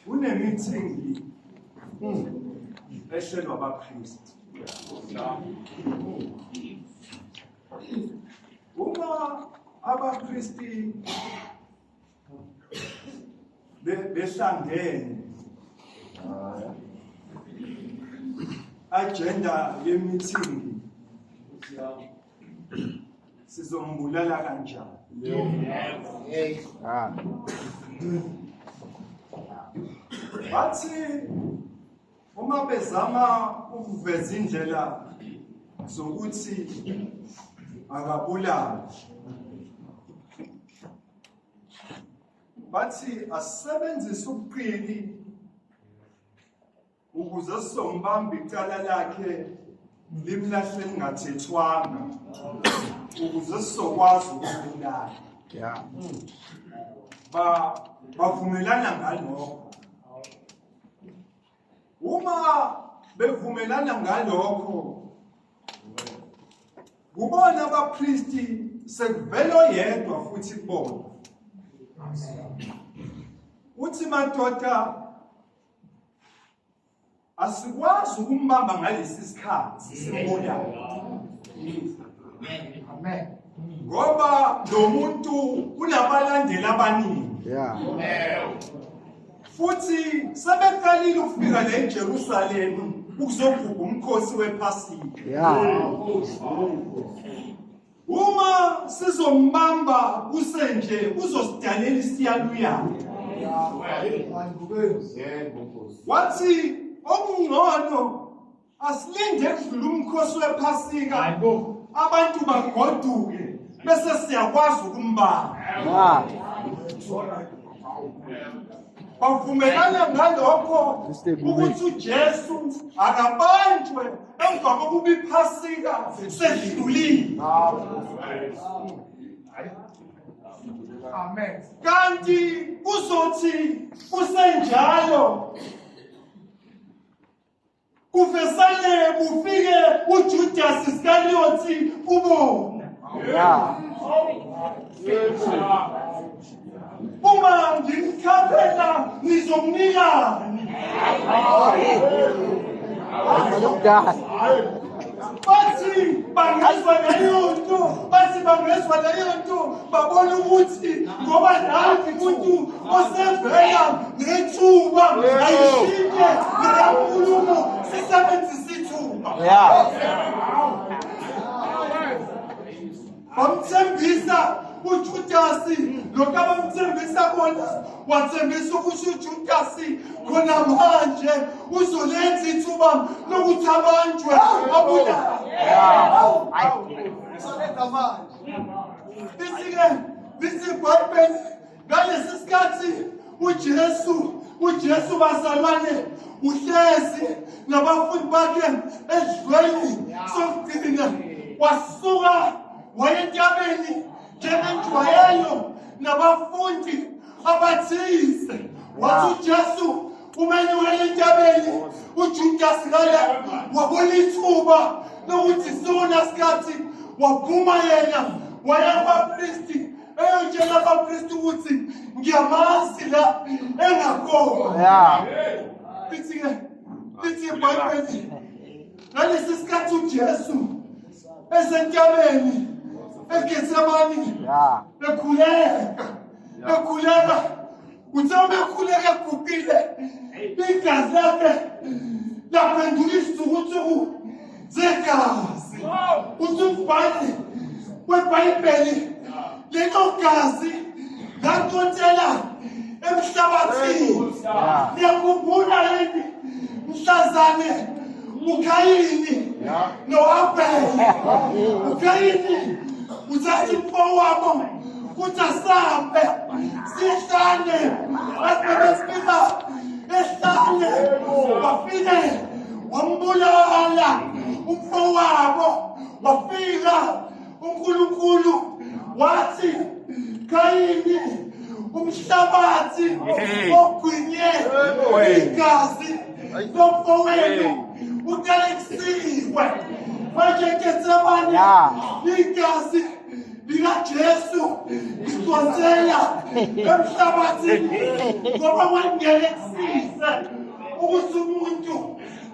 Kunemithingi eshelwa abaKristu. Uma abaKristu behlangene agenda yemithingi sizombulala kanjani? Bathi uma bezama ukuveza indlela zokuthi akabulali, bathi asebenzise ubuqili ukuze sizombamba icala lakhe limlahle lingathethwanga ukuze sizokwazi ukubulala. Bavumelana ngalokho. Uma bevumelana ngalokho, kubona abaKristu sekuvela oyedwa futhi kubona. Uthi madoda asikwazi ukumbamba ngalesi sikhathi simbulayo. Amen. Ngoba lo muntu unabalandeli abaningi. Futhi sebeqalile ukufika la eJerusalema ukuzogubha umkhosi wePhasika. Uma sizombamba kusenje uzosidalela isiyaluyalu. Wathi okungcono asilinde kudlula umkhosi wePhasika abantu bagoduke bese siyakwazi ukumbamba. Bavumelana ngalokho ukuthi uJesu akabanjwe emva kokuba iPhasika sedlulile. Amen. Kanti uzothi kusenjalo kuvesane kufike uJudas Iskariote ubona. Uma ngimkhaphela ngizomnikani. Bathi bangezwa leyo nto babona ukuthi ngoba nanti umuntu osevela nethuba ayishintshe ngenkulumo sisebenzisa ithuba. Bamthembisa uJudasi lokho abamthembisa bona, wathembisa ukuthi uJudasi khona manje uzolenza ithuba lokuthi abanjwe abulale. Bithi iBhayibheli ngalesi sikhathi uJesu bazalwane uhlezi nabafundi bakhe edlweni sokugcina, wasuka waya entabeni njengenjwayeyo nabafundi abathize. Wathi uJesu umele waya entabeni, uJudasi ngala wabona ithuba lokuthi sona sikhathi waphuma yena waya kwabaPristi eyotshela abaPristi ukuthi ngiyamazi la engakho. Bithi iBhayibheli ngalesi sikhathi uJesu esentabeni eGetsemani ekhuleka uthe ekhuleka egugile igazi lakhe laphendula izithukuthuku zegazi. Uthi umbhali weBhayibheli lelo gazi laqothela emhlabathini. Niyakhumbula yini mhlazane uKayini noAbeli? uKayini uthatha umfowabo uthi asambe sihlane asibesifika ehlane wafike wambulala umfowabo, wafika uNkulunkulu wathi Kayini umhlabathi ogwinye igazi lomfowenu utelekisiwe manje Getsemane igazi likaJesu lidonsela emhlabathini ngoba wangelekisise ukuthi umuntu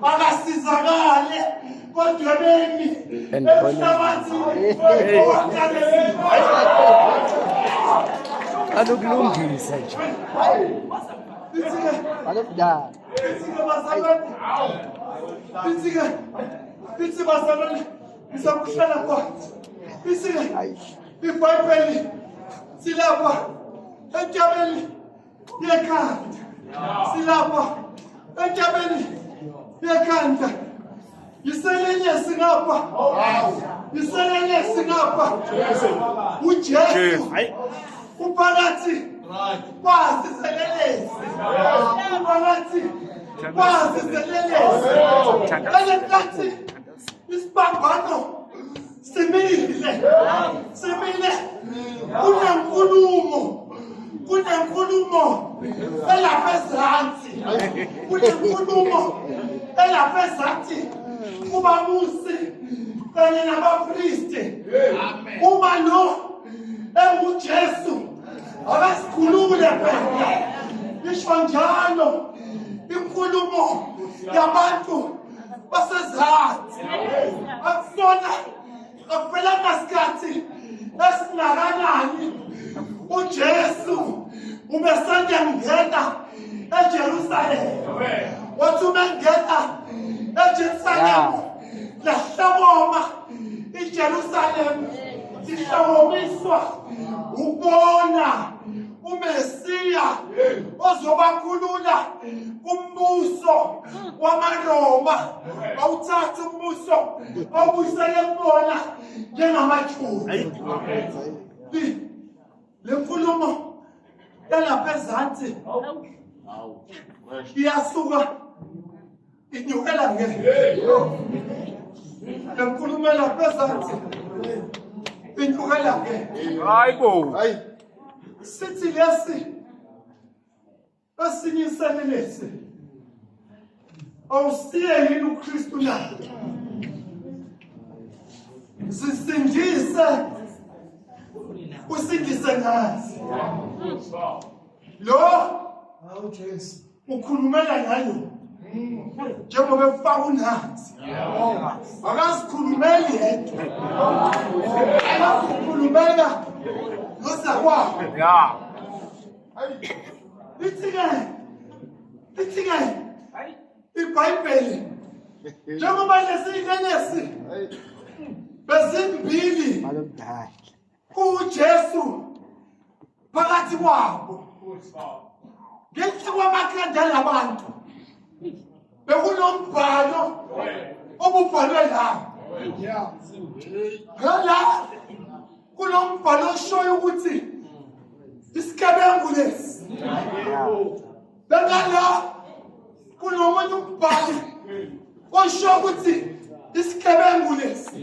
akasizakale kodwebeni emhlabathini Adokulungisa nje. Adokudala. Bithi bazalwane ngisakuhlala phansi. iBhayibheli silapha entabeni yekhanda. Silapha entabeni yekhanda. Yiselelesi ngapha. Yiselelesi ngapha. uJesu uphakathi kwazi selelesi. Uphakathi kwazi selelesi. Enkathi isibambano simile kunenkulumo elapha ezansi. Kunenkulumo elapha ezansi kubabusi kanye nabapristi. Uma lo enguJesu akasikhulule phela. Isho njalo inkulumo yabantu basezansi. Akusona akuphelanga isikhathi esingakanani uJesu ubesanda ngena eJerusalema. Wathi umengena eJerusalema lahlaboma iJerusalema lihlomiswa ukubona uMesiya ozobakhulula umbuso wamaRoma. Awuthatha umbuso awubuyisele kubona njengamaJuda. Le nkulumo yalapha ezansi iyasuka inyukela ngeke. Le nkulumo yalapha ezansi inyukela ngeke. Hayibo. Sithi lesi esinyiselelesi awusiye yini uKristu na zisindise usindise ngazi lo ukhulumela ngayo njengoba efaka unansi. Akasikhulumeli yedwa, akasikhulumela nozakwabo. Lithi-ke iBhayibheli njengoba lesiyinenesi bezimbili kuJesu phakathi kwabo. Ngenxa kwamakhanda labantu bekunombhalo obubhalwe la. Ngala kunombhalo oshoyo ukuthi isigebengu lesi. Bengala kunomunye umbhalo oshoyo ukuthi isigebengu lesi.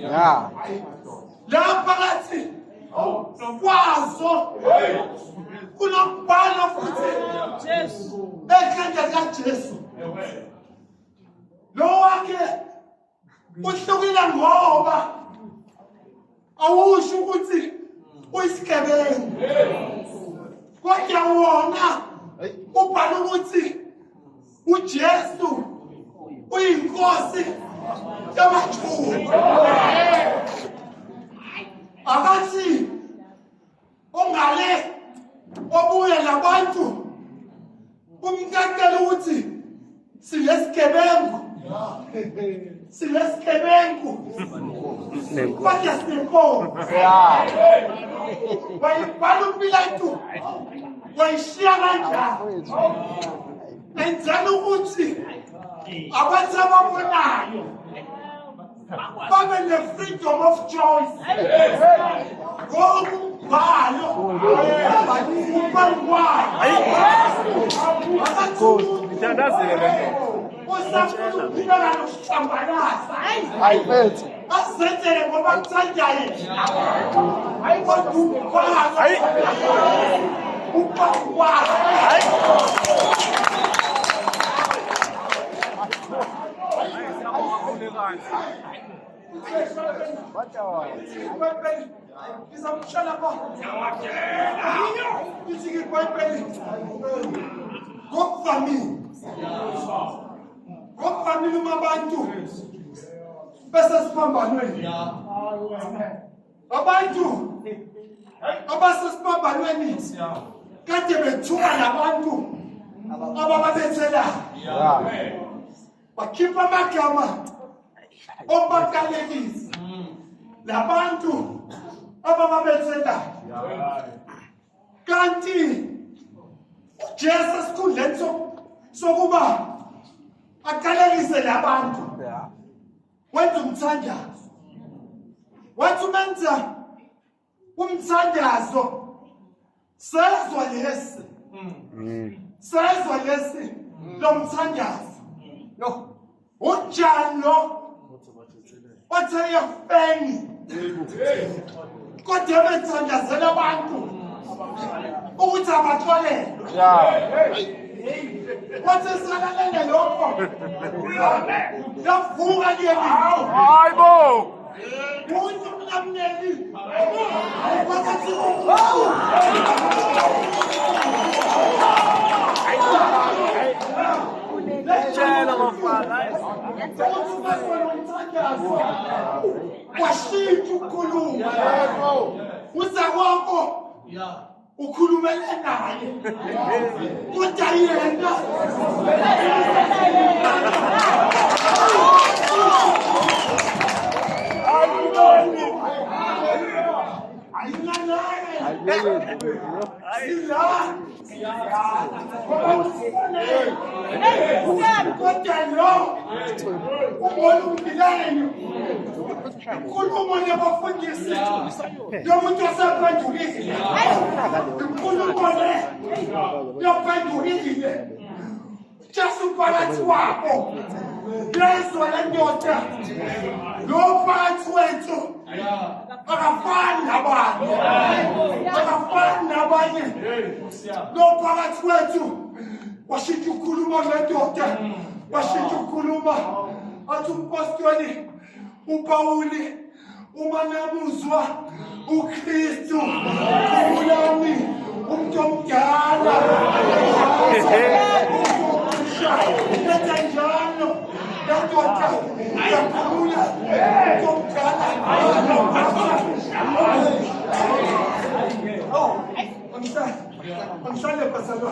La phakathi kwazo kunombhalo futhi ekhanda kaJesu. Lo wakhe uhlukile ngoba awusho ukuthi uyisigebengu. Kodwa wona ubhala ukuthi uJesu uyinkosi yamaJuda. Akathi ongale obuye labantu umkakela ukuthi silesigebengu. Silesigebengu. Kodwa sinenkomo. Wayibhala uPilato wayishiya kanjani? Enzela ukuthi abantu ababonayo babe ne-freedom of choice. Ngoba umbhalo ubhalwayo. Ithandazile le nto. Usafuna ukuphila nokuhlambalaza. Hayi mfethu. Asenzele ngoba kuthandayo. Hayi kodwa ukwazi. Hayi. Ukwazi. Hayi. Izamshala ba? Isike kwempela. Ngokuvamile uma abantu bese siphambanweni. Abantu abasesiphambanweni kade bethuka labantu abababethela. Bakhipha amagama obakalekisa. Labantu abababethela. Kanti Jesu sikhundleni sokuba akalekise labantu. Wenza umthandazo. Wathi umenza umthandazo. Sezwa lesi. Sezwa lesi lo mthandazo. No. Unjalo. Wathe yafeni. Kodwa bethandazela abantu. Ukuthi abaxolele. Wathi salalele lokho. Yavuka liyelini. Hayibo. Umuntu mnamneli. Wathi Tshela bafana. Washintsha ukukhuluma. Uzakwakho ukhulumele naye. Kodwa yena Nkulumo yabafundisi yomuntu osaphendukile. Nkulumo le yophendukile. Jesu phakathi wabo. Yezwa le ndoda. Lo phakathi wethu akafani nabanye. Akafani nabanye. Lo phakathi wethu washintsha ukukhuluma ngendoda. Washintsha ukukhuluma. Athi umpostoli uPawuli umanabuzwa uKristu umulami umuntu omdala njalo ndoda yakhulula umuntu omdala Amshale pasalo.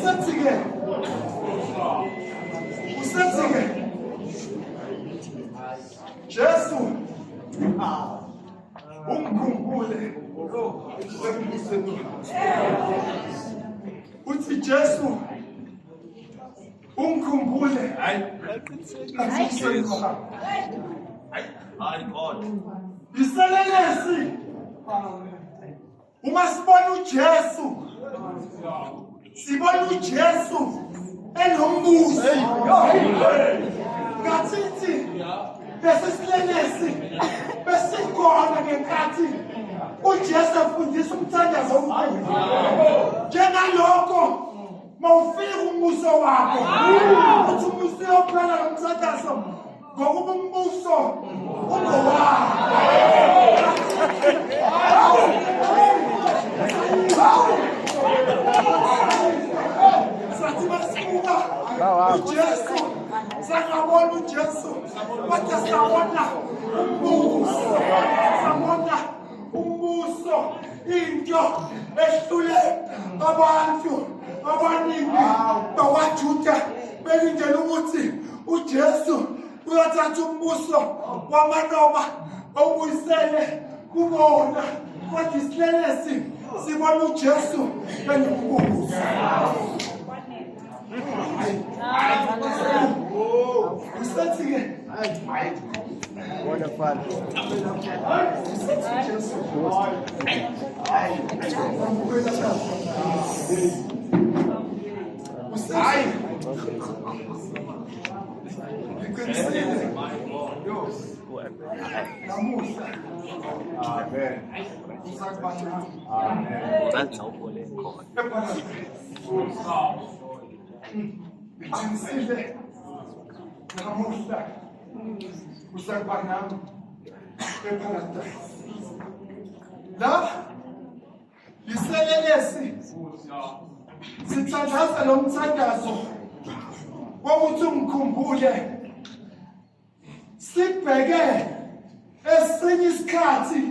Sensitive. Usensitive. Jesu. Umkhumbule. Uthi Jesu. Umkhumbule. Hayi God. Iselelesi. Uma sibona uJesu. Sibona uJesu enombuso. Ngathi besisilelesi besikhona ngenkathi uJesu efundisa umthandazo omkhulu. Njengalokho mawufika umbuso wakho. Uthi umbuso yophela umthandazo ngokuba umbuso uJesu sakabona uJesu wathi sabona umbuso into ehlule abantu abaningi bakwaJuda belindele ukuthi uJesu uyathatha umbuso wamanoma awubuyisele kubona kodwa isilelesi sibona uJesu enombuso. Usathi-ke wonderful. Usathi Ngiqinisile. Yo. Namuhla. Amen. Uzakuba nami. Amen. Ngiqinisile. Namuhla. Uzakuba nami. Eparadise. La yiselelesi sithandaza lo mthandazo wokuthi ungikhumbule sibheke esinye isikhathi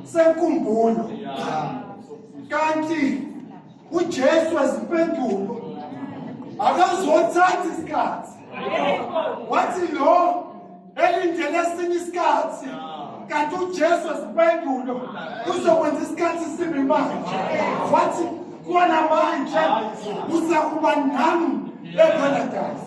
senkumbulo kanti uJesu wezimpendulo akazothatha isikhathi wathi lo elindele esinye isikhathi kanti uJesu wezimpendulo uzokwenza isikhathi sibe manje wathi kuona manje uzakuba nami eparadise.